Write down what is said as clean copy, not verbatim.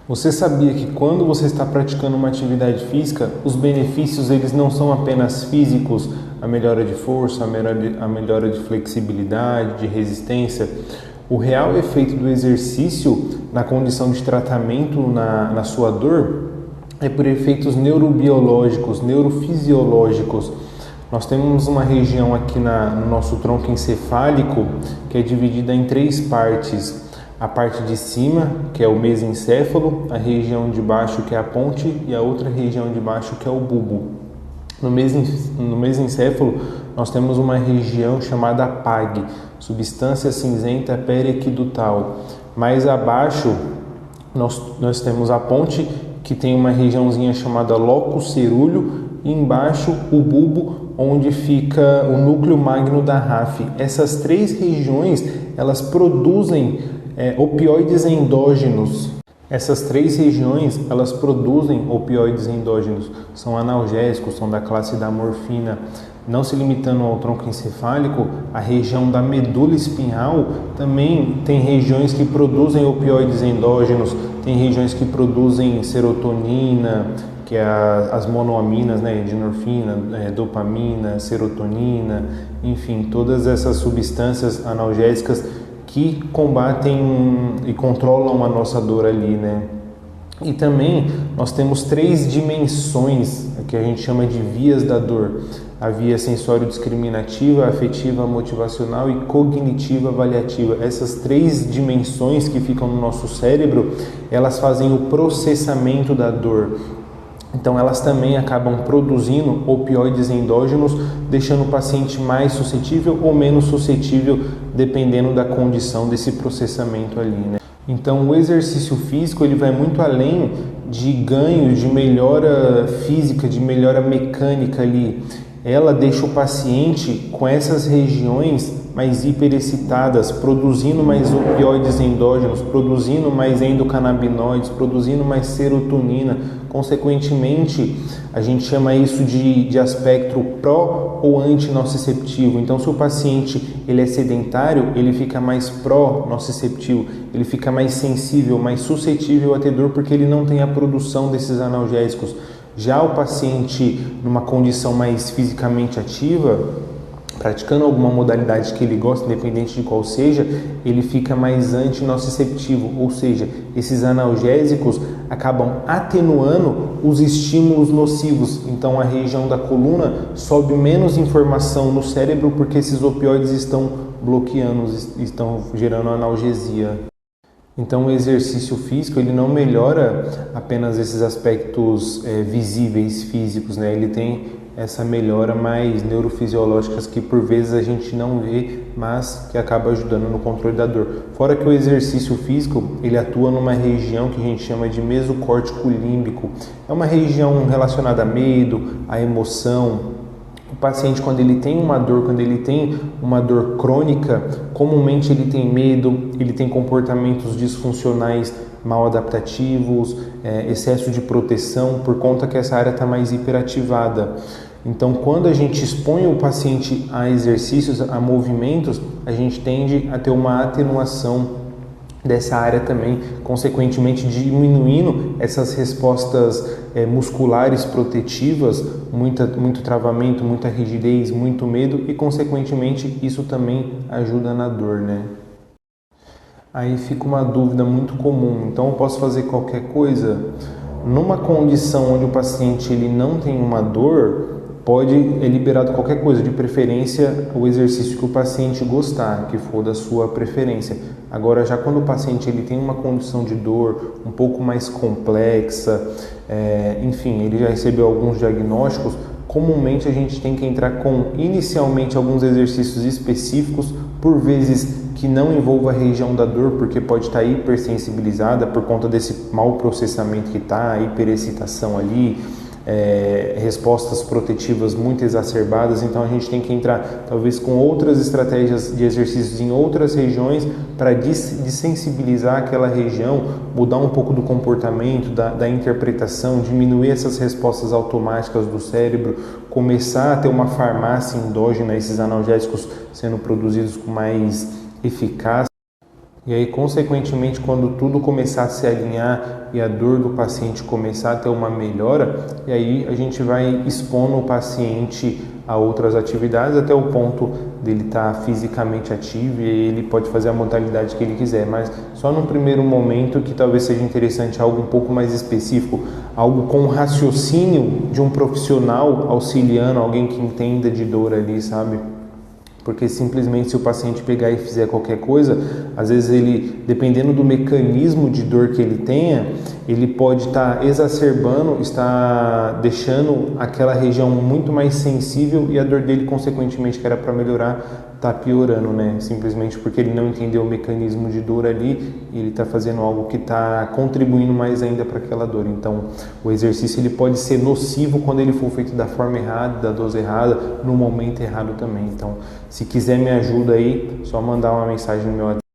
Você sabia que quando você está praticando uma atividade física, os benefícios eles não são apenas físicos, a melhora de força, a melhora de flexibilidade, de resistência? O real efeito do exercício na condição de tratamento na sua dor é por efeitos neurobiológicos, neurofisiológicos. Nós temos uma região aqui no nosso tronco encefálico que é dividida em 3 partes. A parte de cima, que é o mesencéfalo, a região de baixo, que é a ponte, e a outra região de baixo, que é o bulbo. No mesencéfalo, nós temos uma região chamada PAG, substância cinzenta periaquedutal. Mais abaixo, nós temos a ponte, que tem uma regiãozinha chamada locus cerúleo, e embaixo o bulbo, onde fica o núcleo magno da RAF. Essas 3 regiões, elas produzem opioides endógenos. Essas 3 regiões, elas produzem opioides endógenos. São analgésicos, são da classe da morfina. Não se limitando ao tronco encefálico, a região da medula espinhal também tem regiões que produzem opioides endógenos, tem regiões que produzem serotonina, que é as monoaminas, né, endorfina, dopamina, serotonina, enfim, todas essas substâncias analgésicas que combatem e controlam a nossa dor ali, né? E também nós temos 3 dimensões que a gente chama de vias da dor: a via sensório-discriminativa, afetiva, motivacional e cognitiva avaliativa. Essas 3 dimensões que ficam no nosso cérebro, elas fazem o processamento da dor. Então elas também acabam produzindo opioides endógenos, deixando o paciente mais suscetível ou menos suscetível, dependendo da condição desse processamento ali, né? Então o exercício físico ele vai muito além de ganho, de melhora física, de melhora mecânica ali. Ela deixa o paciente com essas regiões mais hiperexcitadas, produzindo mais opioides endógenos, produzindo mais endocannabinoides, produzindo mais serotonina. Consequentemente, a gente chama isso de aspecto pró ou antinociceptivo. Então, se o paciente ele é sedentário, ele fica mais pró-nociceptivo, ele fica mais sensível, mais suscetível a ter dor, porque ele não tem a produção desses analgésicos. Já o paciente numa condição mais fisicamente ativa, praticando alguma modalidade que ele gosta, independente de qual seja, ele fica mais antinociceptivo, ou seja, esses analgésicos acabam atenuando os estímulos nocivos. Então a região da coluna sobe menos informação no cérebro porque esses opioides estão bloqueando, estão gerando analgesia. Então o exercício físico ele não melhora apenas esses aspectos visíveis físicos, né? Ele tem essa melhora mais neurofisiológicas que por vezes a gente não vê, mas que acaba ajudando no controle da dor. Fora que o exercício físico ele atua numa região que a gente chama de mesocórtico límbico. É uma região relacionada a medo, a emoção. O paciente, quando ele tem uma dor crônica, comumente ele tem medo, ele tem comportamentos disfuncionais mal adaptativos, excesso de proteção, por conta que essa área está mais hiperativada. Então, quando a gente expõe o paciente a exercícios, a movimentos, a gente tende a ter uma atenuação dessa área também, consequentemente diminuindo essas respostas musculares protetivas, muito travamento, muita rigidez, muito medo e, consequentemente, isso também ajuda na dor, né? Aí fica uma dúvida muito comum: então eu posso fazer qualquer coisa? Numa condição onde o paciente ele não tem uma dor, é liberado qualquer coisa, de preferência o exercício que o paciente gostar, que for da sua preferência. Agora, já quando o paciente ele tem uma condição de dor um pouco mais complexa, enfim, ele já recebeu alguns diagnósticos, comumente a gente tem que entrar com inicialmente alguns exercícios específicos, por vezes que não envolva a região da dor, porque pode estar hipersensibilizada por conta desse mau processamento que está, hiperexcitação ali, respostas protetivas muito exacerbadas. Então a gente tem que entrar talvez com outras estratégias de exercícios em outras regiões para desensibilizar aquela região, mudar um pouco do comportamento, da interpretação, diminuir essas respostas automáticas do cérebro, começar a ter uma farmácia endógena, esses analgésicos sendo produzidos com mais eficácia. E aí, consequentemente, quando tudo começar a se alinhar e a dor do paciente começar a ter uma melhora, e aí a gente vai expondo o paciente a outras atividades até o ponto dele estar fisicamente ativo, e aí ele pode fazer a modalidade que ele quiser, mas só num primeiro momento que talvez seja interessante algo um pouco mais específico, algo com raciocínio de um profissional auxiliando, alguém que entenda de dor ali, sabe? Porque simplesmente se o paciente pegar e fizer qualquer coisa, às vezes ele, dependendo do mecanismo de dor que ele tenha, ele pode estar exacerbando, está deixando aquela região muito mais sensível e a dor dele, consequentemente, que era para melhorar, está piorando, né? Simplesmente porque ele não entendeu o mecanismo de dor ali e ele está fazendo algo que está contribuindo mais ainda para aquela dor. Então, o exercício ele pode ser nocivo quando ele for feito da forma errada, da dose errada, no momento errado também. Então, se quiser me ajuda aí, só mandar uma mensagem no meu WhatsApp.